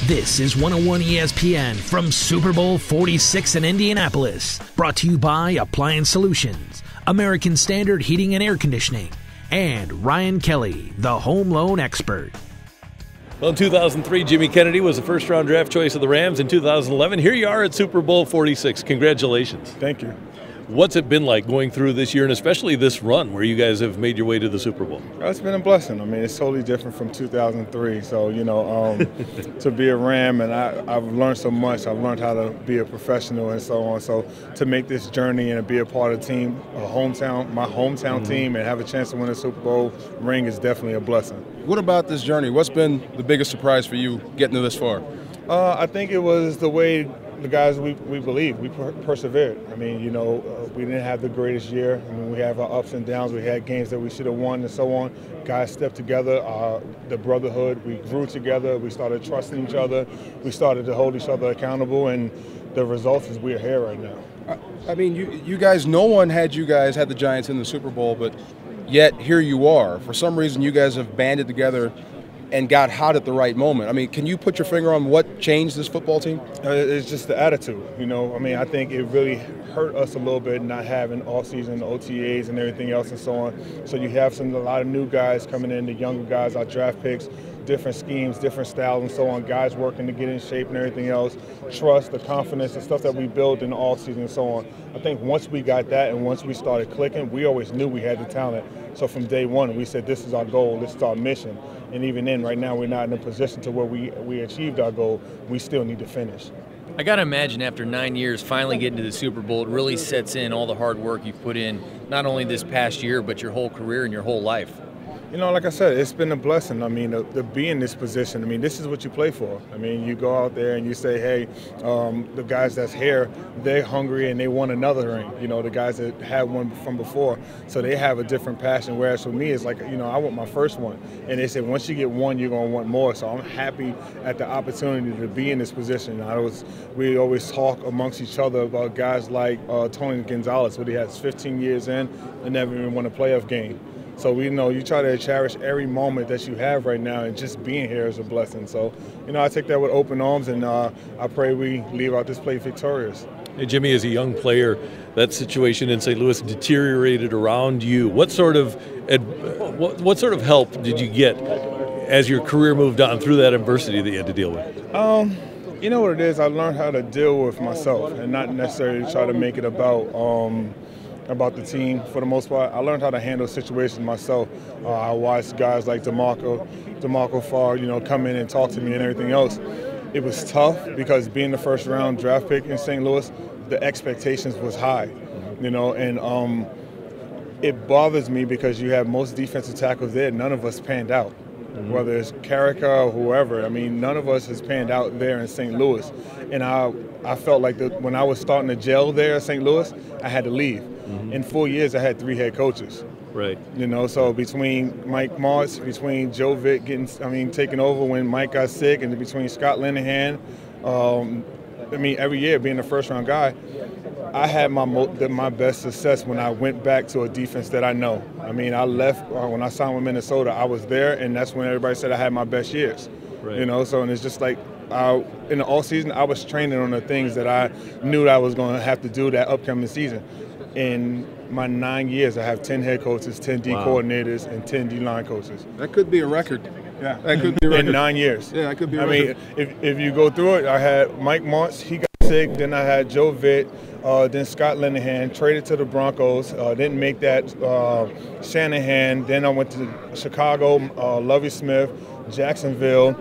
This is 101 ESPN from Super Bowl 46 in Indianapolis. Brought to you by Appliance Solutions, American Standard Heating and Air Conditioning, and Ryan Kelly, the home loan expert. Well, in 2003, Jimmy Kennedy was the first-round draft choice of the Rams. In 2011, here you are at Super Bowl 46. Congratulations. Thank you. What's it been like going through this year, and especially this run where you guys have made your way to the Super Bowl? It's been a blessing. I mean, it's totally different from 2003. So, to be a Ram, and I've learned so much. I've learned how to be a professional and so on. So to make this journey and to be a part of the team, my hometown team, and have a chance to win a Super Bowl ring is definitely a blessing. What about this journey? What's been the biggest surprise for you getting to this far? I think it was the way the guys we believe, we persevered. I mean, we didn't have the greatest year. I mean, we have our ups and downs. We had games that we should have won and so on. Guys stepped together, the brotherhood, we grew together. We started trusting each other. We started to hold each other accountable, and the result is we're here right now. I mean, you guys, no one had the Giants in the Super Bowl, but yet here you are. For some reason, you guys have banded together and got hot at the right moment. I mean, can you put your finger on what changed this football team? It's just the attitude, I mean, I think it really hurt us a little bit not having off-season OTAs and everything else and so on. So you have a lot of new guys coming in, the younger guys, our draft picks, different schemes, different styles and so on, guys working to get in shape and everything else, trust, the confidence, the stuff that we built in the off-season and so on. I think once we got that and once we started clicking, we always knew we had the talent. So from day one, we said this is our goal, this is our mission. And even then, right now, we're not in a position to where we achieved our goal. We still need to finish. I got to imagine after 9 years, finally getting to the Super Bowl, it really sets in all the hard work you've put in, not only this past year, but your whole career and your whole life. Like I said, it's been a blessing. I mean, to be in this position, I mean, this is what you play for. I mean, you go out there and you say, hey, the guys that's here, they're hungry and they want another ring. The guys that had one from before, so they have a different passion. Whereas for me, it's like, I want my first one. And they said, once you get one, you're going to want more. So I'm happy at the opportunity to be in this position. We always talk amongst each other about guys like Tony Gonzalez, where he has 15 years in and never even won a playoff game. So you try to cherish every moment that you have right now, and just being here is a blessing. So, I take that with open arms, and I pray we leave out this play victorious. Hey, Jimmy, as a young player, that situation in St. Louis deteriorated around you. What sort of help did you get as your career moved on through that adversity that you had to deal with? You know what it is? I learned how to deal with myself and not necessarily try to make it about the team for the most part. I learned how to handle situations myself. I watched guys like DeMarco Farr, come in and talk to me and everything else. It was tough because being the first round draft pick in St. Louis, the expectations was high, and it bothers me because you have most defensive tackles there. None of us panned out, whether it's Carrica or whoever. I mean, none of us has panned out there in St. Louis. And I felt like when I was starting to gel there in St. Louis, I had to leave. In 4 years, I had 3 head coaches. Right. So between Mike Martz, between Joe Vick taking over when Mike got sick, and between Scott Linehan, every year being the first round guy, I had my best success when I went back to a defense that I know. I mean, I left when I signed with Minnesota. I was there, and that's when everybody said I had my best years. Right. So and it's just like in the off season, I was training on the things that I knew that I was going to have to do that upcoming season. In my 9 years, I have 10 head coaches, 10 D coordinators, and 10 D-line coaches. That could be a record. Yeah, that could be a record. In 9 years. Yeah, that could be a record. If you go through it, I had Mike Martz, he got sick. Then I had Joe Vitt, then Scott Linehan, traded to the Broncos, didn't make that. Shanahan, then I went to Chicago, Lovie Smith, Jacksonville,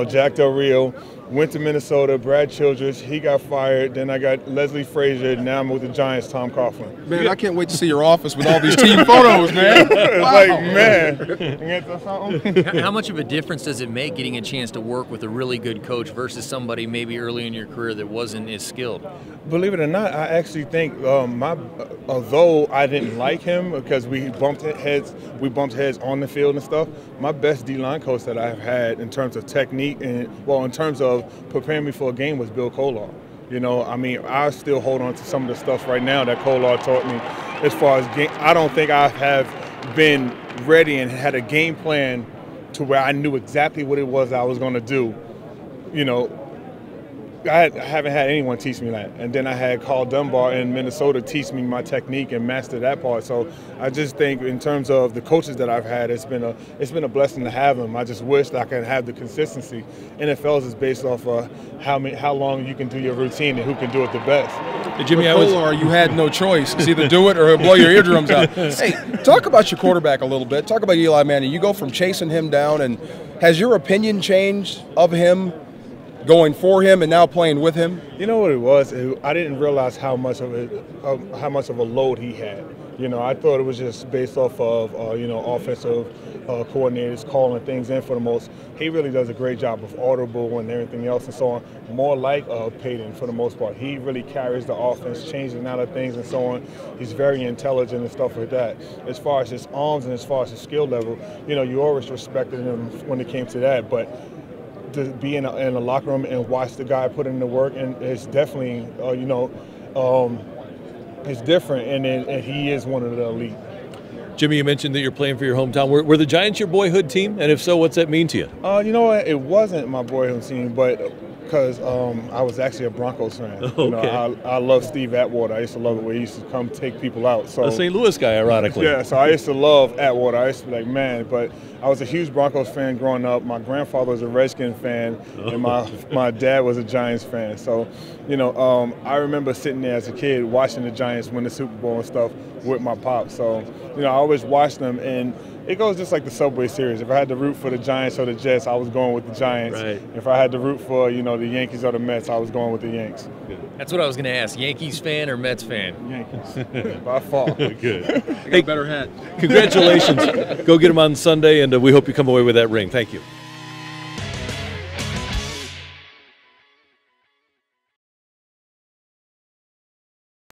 Jack Del Rio. Went to Minnesota, Brad Childress, he got fired. Then I got Leslie Frazier. Now I'm with the Giants, Tom Coughlin. Man, I can't wait to see your office with all these team photos, man. It's like, man. You got something? How much of a difference does it make getting a chance to work with a really good coach versus somebody maybe early in your career that wasn't as skilled? Believe it or not, I actually think although I didn't like him because we bumped heads on the field and stuff, my best D-line coach that I've had in terms of technique and, in terms of preparing me for a game was Bill Kolar. I still hold on to some of the stuff right now that Kolar taught me as far as game. I don't think I have been ready and had a game plan to where I knew exactly what it was I was going to do you know, I haven't had anyone teach me that. And then I had Carl Dunbar in Minnesota teach me my technique and master that part. So I just think in terms of the coaches that I've had, it's been a blessing to have them. I just wish that I could have the consistency. NFL's is based off of how long you can do your routine and who can do it the best. Hey, Jimmy, you had no choice. It's either do it or he'll blow your eardrums out. Hey, talk about your quarterback a little bit. Talk about Eli Manning. You go from chasing him down, and has your opinion changed of him going for him and now playing with him? You know what it was? I didn't realize how much of a load he had. You know, I thought it was just based off of you know, offensive coordinators calling things in for the most. He really does a great job of audible and everything else and so on. More like Peyton for the most part. He really carries the offense, changing out of things and so on. He's very intelligent and stuff like that. As far as his arms and as far as his skill level, you know, you always respected him when it came to that, but to be in a locker room and watch the guy put in the work, and it's definitely, you know, it's different, and he is one of the elite. Jimmy, you mentioned that you're playing for your hometown. Were the Giants your boyhood team? And if so, what's that mean to you? You know what? It wasn't my boyhood team, but because I was actually a Broncos fan. Okay. You know, I love Steve Atwater. I used to love it when he used to come take people out. So A St. Louis guy, ironically. yeah, so I used to love Atwater. I used to be like, man, but I was a huge Broncos fan growing up. My grandfather was a Redskin fan, and my dad was a Giants fan. So, you know, I remember sitting there as a kid watching the Giants win the Super Bowl and stuff with my pop. So, you know, I always watched them, and it goes just like the Subway Series. If I had to root for the Giants or the Jets, I was going with the Giants. Right. If I had to root for, you know, the Yankees or the Mets, I was going with the Yanks. That's what I was going to ask. Yankees fan or Mets fan? Yankees, by far. Good. I got a better hat. Congratulations. Go get him on Sunday, and we hope you come away with that ring. Thank you.